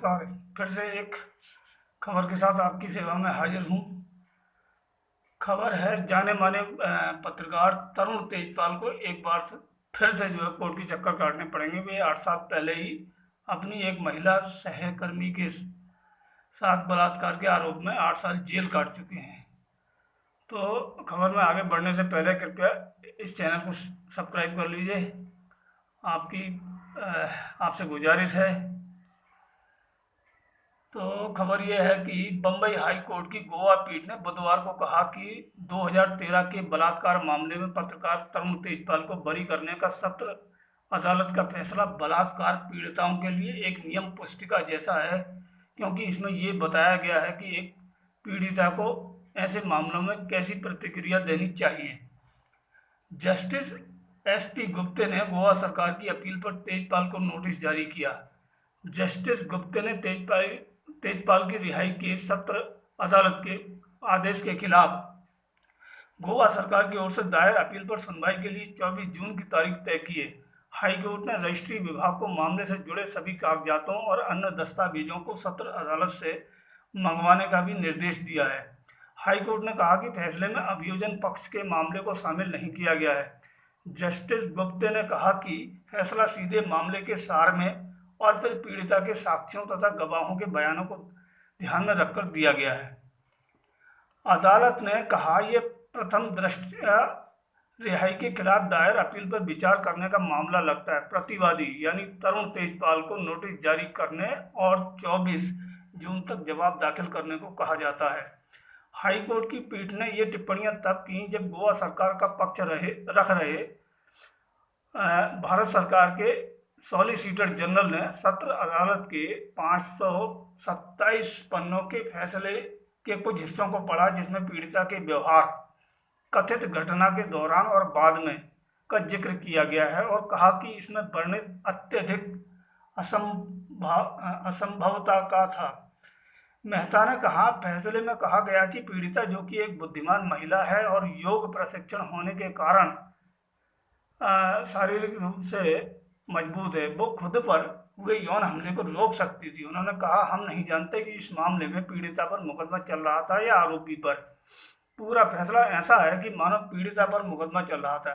नमस्कार। फिर से एक खबर के साथ आपकी सेवा में हाजिर हूँ। खबर है जाने माने पत्रकार तरुण तेजपाल को एक बार से फिर से जो है कोर्ट के चक्कर काटने पड़ेंगे। वे 8 साल पहले ही अपनी एक महिला सहकर्मी के साथ बलात्कार के आरोप में 8 साल जेल काट चुके हैं। तो खबर में आगे बढ़ने से पहले कृपया इस चैनल को सब्सक्राइब कर लीजिए। आपसे गुजारिश है। तो खबर यह है कि बम्बई हाई कोर्ट की गोवा पीठ ने बुधवार को कहा कि 2013 के बलात्कार मामले में पत्रकार तरुण तेजपाल को बरी करने का सत्र अदालत का फैसला बलात्कार पीड़िताओं के लिए एक नियम पुस्तिका जैसा है, क्योंकि इसमें ये बताया गया है कि एक पीड़िता को ऐसे मामलों में कैसी प्रतिक्रिया देनी चाहिए। Justice SP. गुप्ते ने गोवा सरकार की अपील पर तेजपाल को नोटिस जारी किया। जस्टिस गुप्ते ने तेजपाल की रिहाई के सत्र अदालत के आदेश के खिलाफ गोवा सरकार की ओर से दायर अपील पर सुनवाई के लिए 24 जून की तारीख तय की है। हाई कोर्ट ने रजिस्ट्री विभाग को मामले से जुड़े सभी कागजातों और अन्य दस्तावेजों को सत्र अदालत से मंगवाने का भी निर्देश दिया है। हाई कोर्ट ने कहा कि फैसले में अभियोजन पक्ष के मामले को शामिल नहीं किया गया है। जस्टिस गुप्ते ने कहा कि फैसला सीधे मामले के सार में और फिर पीड़िता के साक्ष्यों तथा गवाहों के बयानों को ध्यान में रखकर दिया गया है। अदालत ने कहा यह प्रथम दृष्टया रिहाई के खिलाफ दायर अपील पर विचार करने का मामला लगता है। प्रतिवादी यानी तरुण तेजपाल को नोटिस जारी करने और 24 जून तक जवाब दाखिल करने को कहा जाता है। हाई कोर्ट की पीठ ने ये टिप्पणियां तब की जब गोवा सरकार का पक्ष रख रहे भारत सरकार के सॉलिसिटर जनरल ने सत्र अदालत के 527 पन्नों के फैसले के कुछ हिस्सों को पढ़ा, जिसमें पीड़िता के व्यवहार कथित घटना के दौरान और बाद में का जिक्र किया गया है और कहा कि इसमें वर्णित अत्यधिक असंभवता का था। मेहता ने कहा, फैसले में कहा गया कि पीड़िता, जो कि एक बुद्धिमान महिला है और योग प्रशिक्षण होने के कारण शारीरिक रूप से मजबूत है, वो खुद पर हुए यौन हमले को रोक सकती थी। उन्होंने कहा, हम नहीं जानते कि इस मामले में पीड़िता पर मुकदमा चल रहा था या आरोपी पर। पूरा फैसला ऐसा है कि मानो पीड़िता पर मुकदमा चल रहा था।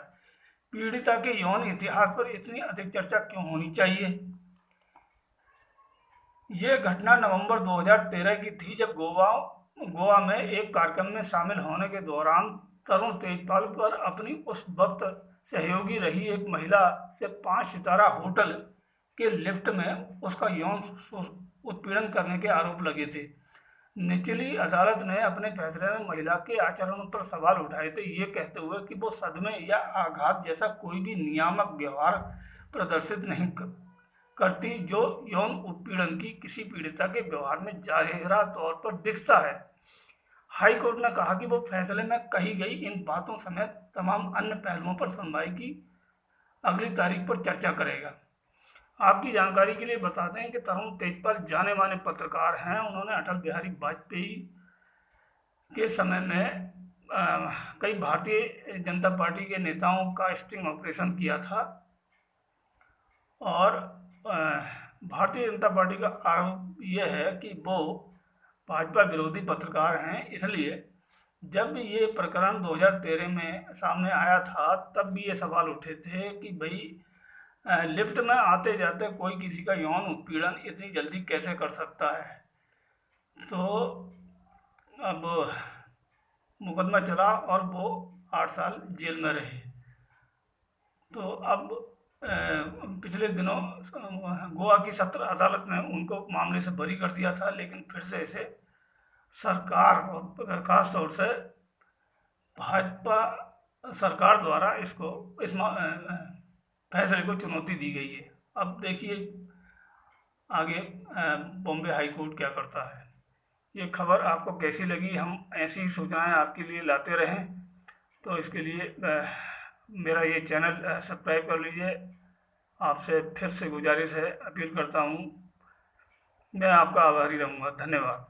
पीड़िता के यौन इतिहास पर इतनी अधिक चर्चा क्यों होनी चाहिए? ये घटना नवंबर 2013 की थी, जब गोवा में एक कार्यक्रम में शामिल होने के दौरान तरुण तेजपाल पर अपनी उस वक्त सहयोगी रही एक महिला से 5 सितारा होटल के लिफ्ट में उसका यौन उत्पीड़न करने के आरोप लगे थे। निचली अदालत ने अपने फैसले में महिला के आचरण पर सवाल उठाए थे, ये कहते हुए कि वो सदमे या आघात जैसा कोई भी नियामक व्यवहार प्रदर्शित नहीं करती, जो यौन उत्पीड़न की किसी पीड़िता के व्यवहार में जाहिरा तौर पर दिखता है। हाई कोर्ट ने कहा कि वो फैसले में कही गई इन बातों समेत तमाम अन्य पहलुओं पर सुनवाई की अगली तारीख पर चर्चा करेगा। आपकी जानकारी के लिए बताते हैं कि तरुण तेजपाल जाने माने पत्रकार हैं। उन्होंने अटल बिहारी वाजपेयी के समय में कई भारतीय जनता पार्टी के नेताओं का स्टिंग ऑपरेशन किया था और भारतीय जनता पार्टी का आरोप यह है कि वो भाजपा विरोधी पत्रकार हैं। इसलिए जब ये प्रकरण 2013 में सामने आया था, तब भी ये सवाल उठे थे कि भाई लिफ्ट में आते जाते कोई किसी का यौन उत्पीड़न इतनी जल्दी कैसे कर सकता है। तो अब मुकदमा चला और वो 8 साल जेल में रहे। तो अब पिछले दिनों गोवा की सत्र अदालत ने उनको मामले से बरी कर दिया था, लेकिन फिर से इसे सरकार और खास तौर से भाजपा सरकार द्वारा इस फैसले को चुनौती दी गई है। अब देखिए आगे बॉम्बे हाई कोर्ट क्या करता है। ये खबर आपको कैसी लगी? हम ऐसी ही सूचनाएं आपके लिए लाते रहें, तो इसके लिए मेरा ये चैनल सब्सक्राइब कर लीजिए। आपसे फिर से गुजारिश है, अपील करता हूँ। मैं आपका आभारी रहूँगा। धन्यवाद।